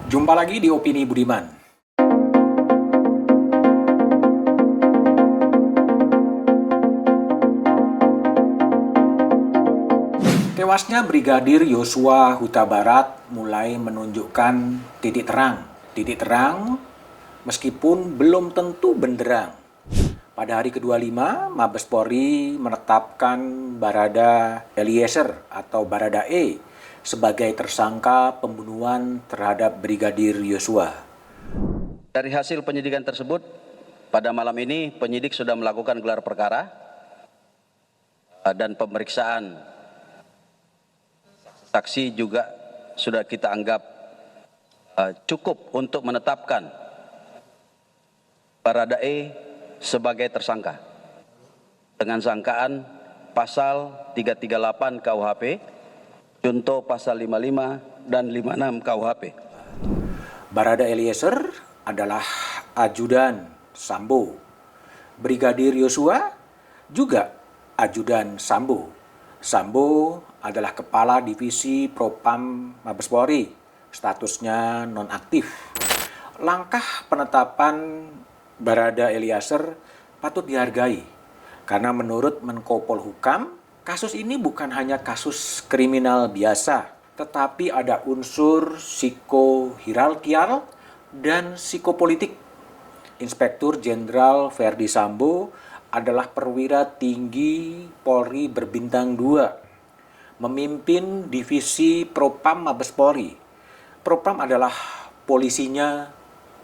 Jumpa lagi di Opini Budiman. Tewasnya Brigadir Yosua Huta Barat mulai menunjukkan titik terang. Titik terang meskipun belum tentu benderang. Pada hari ke-25, Mabes Polri menetapkan Barada Eliezer atau Barada E sebagai tersangka pembunuhan terhadap Brigadir Yosua. Dari hasil penyidikan tersebut, pada malam ini penyidik sudah melakukan gelar perkara dan pemeriksaan saksi juga sudah kita anggap cukup untuk menetapkan Barada E sebagai tersangka dengan sangkaan pasal 338 KUHP, contoh pasal 55 dan 56 KUHP. Barada Eliezer adalah ajudan Sambo. Brigadir Yosua juga ajudan Sambo. Sambo adalah Kepala Divisi Propam Mabes Polri, statusnya nonaktif. Langkah penetapan Barada Eliezer patut dihargai, karena menurut Menko Polhukam, kasus ini bukan hanya kasus kriminal biasa, tetapi ada unsur psikohierarkial dan psikopolitik. Inspektur Jenderal Verdi Sambo adalah perwira tinggi Polri berbintang 2, memimpin divisi Propam Mabes Polri. Propam adalah polisinya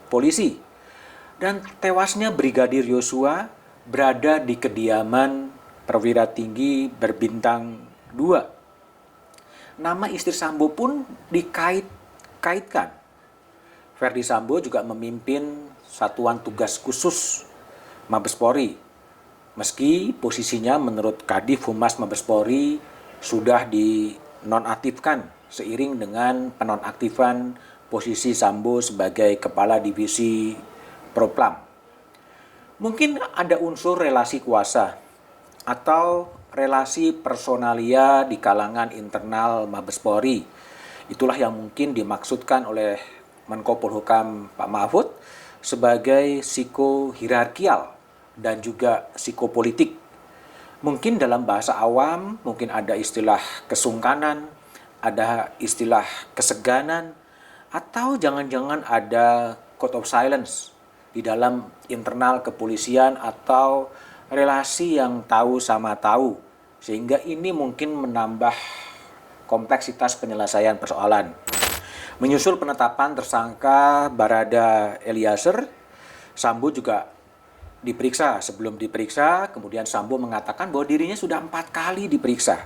polisi. Dan tewasnya Brigadir Yosua berada di kediaman perwira tinggi berbintang 2. Nama istri Sambo pun dikait-kaitkan. Verdi Sambo juga memimpin Satuan Tugas Khusus Mabes Polri. Meski posisinya menurut Kadif Humas Mabes Polri sudah dinonaktifkan seiring dengan penonaktifan posisi Sambo sebagai Kepala Divisi Propam. Mungkin ada unsur relasi kuasa atau relasi personalia di kalangan internal Mabes Polri. Itulah yang mungkin dimaksudkan oleh Menko Polhukam Pak Mahfud sebagai psikohierarkial dan juga psikopolitik. Mungkin dalam bahasa awam, mungkin ada istilah kesungkanan, ada istilah keseganan, atau jangan-jangan ada code of silence di dalam internal kepolisian atau relasi yang tahu sama tahu, sehingga ini mungkin menambah kompleksitas penyelesaian persoalan. Menyusul penetapan tersangka Barada Eliezer, Sambo juga diperiksa. Sebelum diperiksa, kemudian Sambo mengatakan bahwa dirinya sudah 4 kali diperiksa.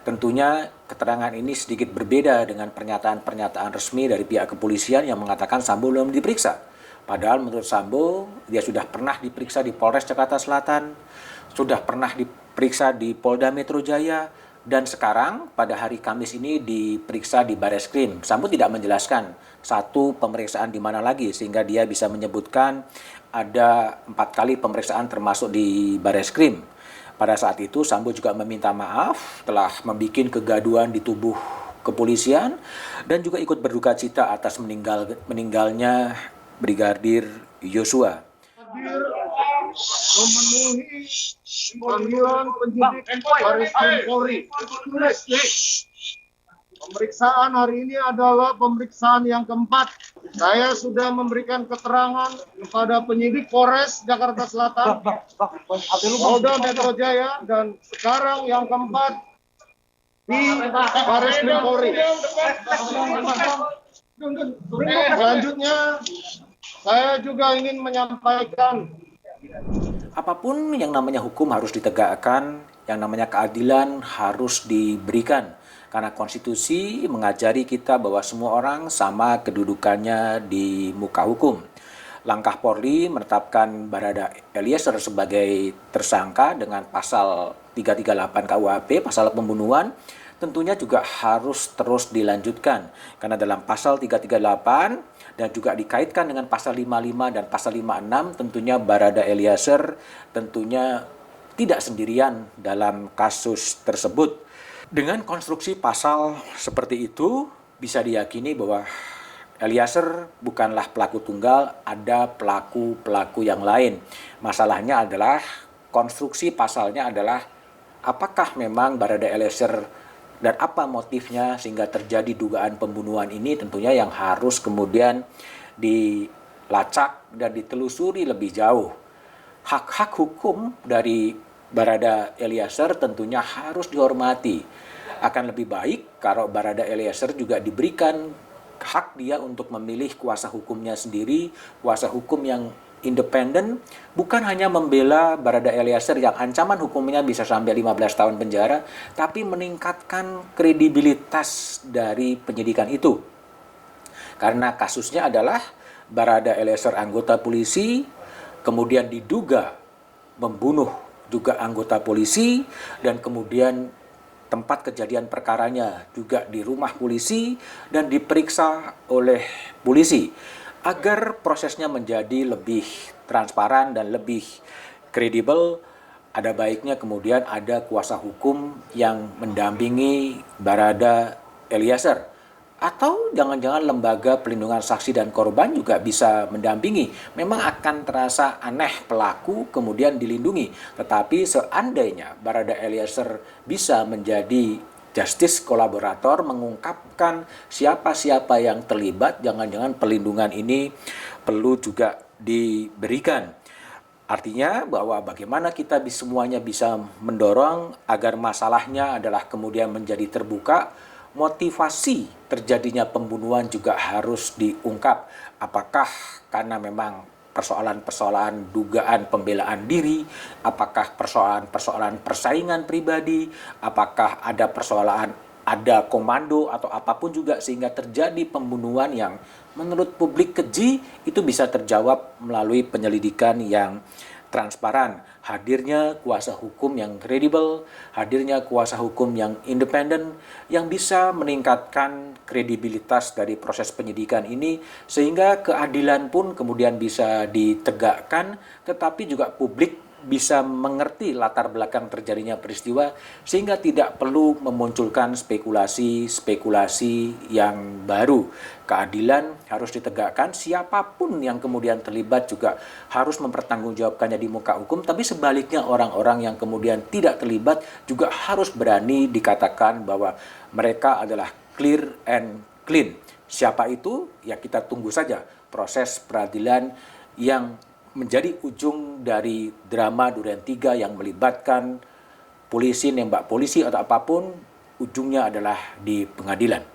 Tentunya keterangan ini sedikit berbeda dengan pernyataan-pernyataan resmi dari pihak kepolisian yang mengatakan Sambo belum diperiksa. Padahal menurut Sambo, dia sudah pernah diperiksa di Polres Jakarta Selatan, sudah pernah diperiksa di Polda Metro Jaya, dan sekarang pada hari Kamis ini diperiksa di Bareskrim. Sambo tidak menjelaskan satu pemeriksaan di mana lagi, sehingga dia bisa menyebutkan ada 4 kali pemeriksaan termasuk di Bareskrim. Pada saat itu Sambo juga meminta maaf telah membuat kegaduhan di tubuh kepolisian dan juga ikut berduka cita atas meninggalnya Brigadir Yosua. Hadir memenuhi panggilan penyidik Bareskrim Polri. Pemeriksaan hari ini adalah pemeriksaan yang keempat. Saya sudah memberikan keterangan kepada penyidik Polres Jakarta Selatan, Polda Metro Jaya, dan sekarang yang keempat di Bareskrim Polri. Selanjutnya, saya juga ingin menyampaikan, apapun yang namanya hukum harus ditegakkan, yang namanya keadilan harus diberikan. Karena konstitusi mengajari kita bahwa semua orang sama kedudukannya di muka hukum. Langkah Polri menetapkan Barada Eliezer sebagai tersangka dengan pasal 338 KUHP, pasal pembunuhan, tentunya juga harus terus dilanjutkan. Karena dalam pasal 338 dan juga dikaitkan dengan pasal 55 dan pasal 56, tentunya Barada Eliezer tentunya tidak sendirian dalam kasus tersebut. Dengan konstruksi pasal seperti itu, bisa diyakini bahwa Eliezer bukanlah pelaku tunggal, ada pelaku-pelaku yang lain. Masalahnya adalah konstruksi pasalnya adalah apakah memang Barada Eliezer dan apa motifnya sehingga terjadi dugaan pembunuhan ini, tentunya yang harus kemudian dilacak dan ditelusuri lebih jauh. Hak-hak hukum dari Barada Eliezer tentunya harus dihormati. Akan lebih baik kalau Barada Eliezer juga diberikan hak dia untuk memilih kuasa hukumnya sendiri, kuasa hukum yang independen, bukan hanya membela Barada Eliezer yang ancaman hukumnya bisa sampai 15 tahun penjara, tapi meningkatkan kredibilitas dari penyidikan itu. Karena kasusnya adalah Barada Eliezer anggota polisi, kemudian diduga membunuh juga anggota polisi, dan kemudian tempat kejadian perkaranya juga di rumah polisi dan diperiksa oleh polisi. Agar prosesnya menjadi lebih transparan dan lebih kredibel, ada baiknya kemudian ada kuasa hukum yang mendampingi Barada Eliezer. Atau jangan-jangan lembaga pelindungan saksi dan korban juga bisa mendampingi. Memang akan terasa aneh pelaku kemudian dilindungi. Tetapi seandainya Barada Eliezer bisa menjadi justice kolaborator, mengungkapkan siapa-siapa yang terlibat, jangan-jangan perlindungan ini perlu juga diberikan. Artinya bahwa bagaimana kita semuanya bisa mendorong agar masalahnya adalah kemudian menjadi terbuka, motivasi terjadinya pembunuhan juga harus diungkap. Apakah karena memang persoalan-persoalan dugaan pembelaan diri, apakah persoalan-persoalan persaingan pribadi, apakah ada persoalan ada komando atau apapun juga sehingga terjadi pembunuhan yang menurut publik keji, itu bisa terjawab melalui penyelidikan yang transparan. Hadirnya kuasa hukum yang kredibel, hadirnya kuasa hukum yang independen yang bisa meningkatkan kredibilitas dari proses penyidikan ini sehingga keadilan pun kemudian bisa ditegakkan, tetapi juga publik bisa mengerti latar belakang terjadinya peristiwa sehingga tidak perlu memunculkan spekulasi-spekulasi yang baru. Keadilan harus ditegakkan, siapapun yang kemudian terlibat juga harus mempertanggungjawabkannya di muka hukum, tapi sebaliknya orang-orang yang kemudian tidak terlibat juga harus berani dikatakan bahwa mereka adalah clear and clean. Siapa itu? Ya kita tunggu saja proses peradilan yang menjadi ujung dari drama Duren 3 yang melibatkan polisi, nembak polisi atau apapun, ujungnya adalah di pengadilan.